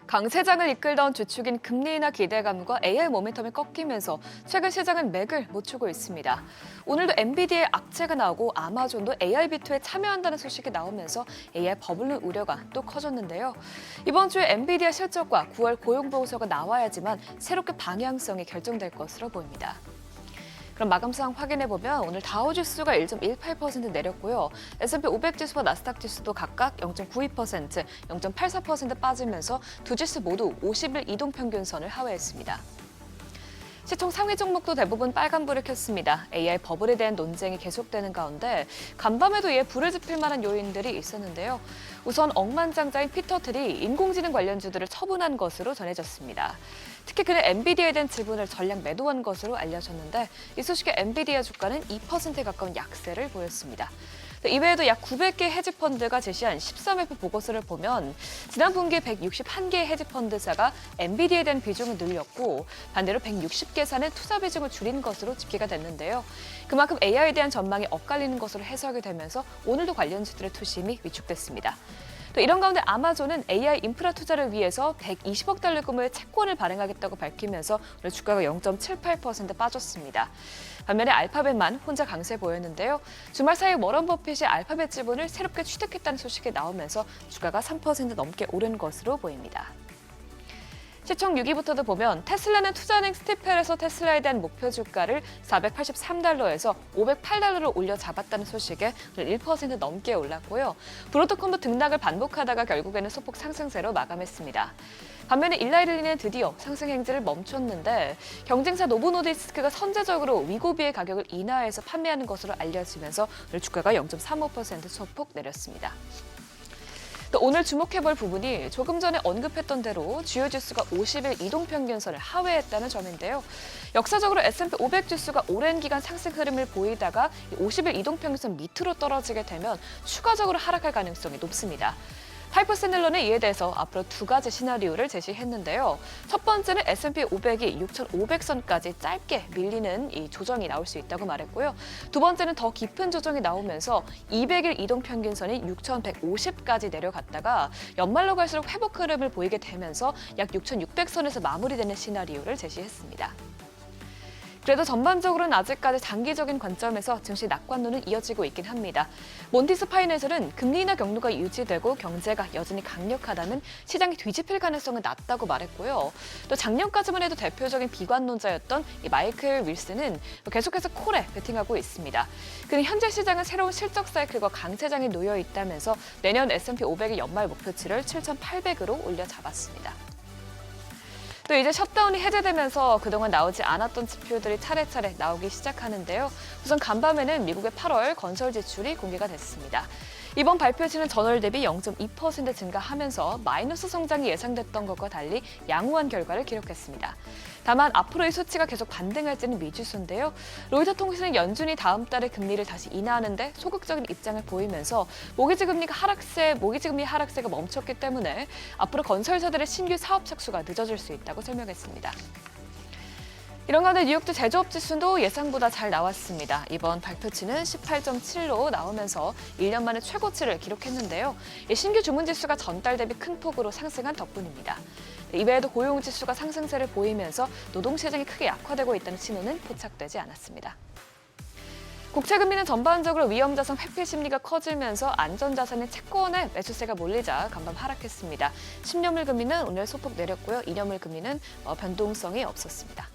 강세장을 이끌던 주축인 금리 인하 기대감과 AI 모멘텀이 꺾이면서 최근 시장은 맥을 못 추고 있습니다. 오늘도 엔비디아의 악재가 나오고 아마존도 AI 비트에 참여한다는 소식이 나오면서 AI 버블 우려가 또 커졌는데요. 이번 주에 엔비디아 실적과 9월 고용보고서가 나와야지만 새롭게 방향성이 결정될 것으로 보입니다. 그럼 마감 상황 확인해보면 오늘 다우지수가 1.18% 내렸고요. S&P 500 지수와 나스닥 지수도 각각 0.92%, 0.84% 빠지면서 두 지수 모두 50일 이동평균선을 하회했습니다. 시총 상위 종목도 대부분 빨간불을 켰습니다. AI 버블에 대한 논쟁이 계속되는 가운데 간밤에도 이에 불을 지필 만한 요인들이 있었는데요. 우선 억만장자인 피터 틀이 인공지능 관련주들을 처분한 것으로 전해졌습니다. 특히 그는 엔비디아에 대한 지분을 전량 매도한 것으로 알려졌는데 이 소식에 엔비디아 주가는 2%에 가까운 약세를 보였습니다. 이외에도 약 900개 헤지펀드가 제시한 13회표 보고서를 보면 지난 분기에 161개의 헤지펀드사가 엔비디아에 대한 비중을 늘렸고 반대로 160개사는 투자 비중을 줄인 것으로 집계가 됐는데요. 그만큼 AI에 대한 전망이 엇갈리는 것으로 해석이 되면서 오늘도 관련주들의 투심이 위축됐습니다. 또 이런 가운데 아마존은 AI 인프라 투자를 위해서 120억 달러 규모의 채권을 발행하겠다고 밝히면서 오늘 주가가 0.78% 빠졌습니다. 반면에 알파벳만 혼자 강세 보였는데요. 주말 사이 워런 버핏이 알파벳 지분을 새롭게 취득했다는 소식이 나오면서 주가가 3% 넘게 오른 것으로 보입니다. 시총 6위부터도 보면 테슬라는 투자은행 스티펠에서 테슬라에 대한 목표 주가를 483달러에서 508달러로 올려 잡았다는 소식에 1% 넘게 올랐고요. 브로드콤도 등락을 반복하다가 결국에는 소폭 상승세로 마감했습니다. 반면에 일라이릴리는 드디어 상승 행진을 멈췄는데 경쟁사 노보노디스크가 선제적으로 위고비의 가격을 인하해서 판매하는 것으로 알려지면서 오늘 주가가 0.35% 소폭 내렸습니다. 또 오늘 주목해볼 부분이 조금 전에 언급했던 대로 주요 지수가 50일 이동평균선을 하회했다는 점인데요. 역사적으로 S&P 500 지수가 오랜 기간 상승 흐름을 보이다가 50일 이동평균선 밑으로 떨어지게 되면 추가적으로 하락할 가능성이 높습니다. 파이퍼 샌들러는 이에 대해서 앞으로 두 가지 시나리오를 제시했는데요. 첫 번째는 S&P 500이 6,500선까지 짧게 밀리는 이 조정이 나올 수 있다고 말했고요. 두 번째는 더 깊은 조정이 나오면서 200일 이동평균선이 6,150까지 내려갔다가 연말로 갈수록 회복 흐름을 보이게 되면서 약 6,600선에서 마무리되는 시나리오를 제시했습니다. 그래도 전반적으로는 아직까지 장기적인 관점에서 증시 낙관론은 이어지고 있긴 합니다. 몬티스 파이낸셜은 금리 인하 경로가 유지되고 경제가 여전히 강력하다면 시장이 뒤집힐 가능성은 낮다고 말했고요. 또 작년까지만 해도 대표적인 비관론자였던 이 마이클 윌슨은 계속해서 콜에 베팅하고 있습니다. 그는 현재 시장은 새로운 실적 사이클과 강세장에 놓여 있다면서 내년 S&P 500의 연말 목표치를 7,800으로 올려 잡았습니다. 또 이제 셧다운이 해제되면서 그동안 나오지 않았던 지표들이 차례차례 나오기 시작하는데요. 우선 간밤에는 미국의 8월 건설 지출이 공개가 됐습니다. 이번 발표치는 전월 대비 0.2% 증가하면서 마이너스 성장이 예상됐던 것과 달리 양호한 결과를 기록했습니다. 다만 앞으로의 수치가 계속 반등할지는 미지수인데요. 로이터 통신은 연준이 다음 달에 금리를 다시 인하하는데 소극적인 입장을 보이면서 모기지 금리 하락세가 멈췄기 때문에 앞으로 건설사들의 신규 사업 착수가 늦어질 수 있다고 설명했습니다. 이런 가운데 뉴욕주 제조업 지수도 예상보다 잘 나왔습니다. 이번 발표치는 18.7로 나오면서 1년 만에 최고치를 기록했는데요. 신규 주문 지수가 전달 대비 큰 폭으로 상승한 덕분입니다. 이외에도 고용 지수가 상승세를 보이면서 노동 시장이 크게 약화되고 있다는 신호는 포착되지 않았습니다. 국채금리는 전반적으로 위험자산 회피 심리가 커지면서 안전자산인 채권에 매수세가 몰리자 간밤 하락했습니다. 10년물 금리는 오늘 소폭 내렸고요. 2년물 금리는 변동성이 없었습니다.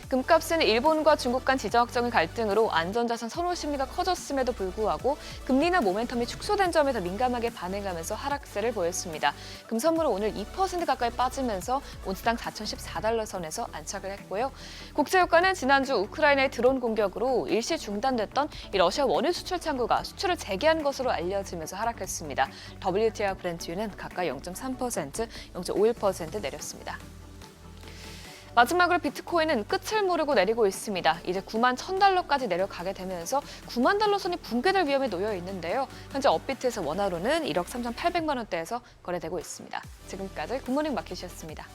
금값은 일본과 중국 간 지정학적인 갈등으로 안전자산 선호 심리가 커졌음에도 불구하고 금리나 모멘텀이 축소된 점에 더 민감하게 반응하면서 하락세를 보였습니다. 금 선물은 오늘 2% 가까이 빠지면서 온스당 4,014달러 선에서 안착을 했고요. 국제유가는 지난주 우크라이나의 드론 공격으로 일시 중단됐던 이 러시아 원유 수출 창구가 수출을 재개한 것으로 알려지면서 하락했습니다. WTI와 브렌트유는 각각 0.3%, 0.51% 내렸습니다. 마지막으로 비트코인은 끝을 모르고 내리고 있습니다. 이제 9만 1,000달러까지 내려가게 되면서 9만 달러 선이 붕괴될 위험에 놓여 있는데요. 현재 업비트에서 원화로는 1억 3,800만 원대에서 거래되고 있습니다. 지금까지 굿모닝 마켓이었습니다.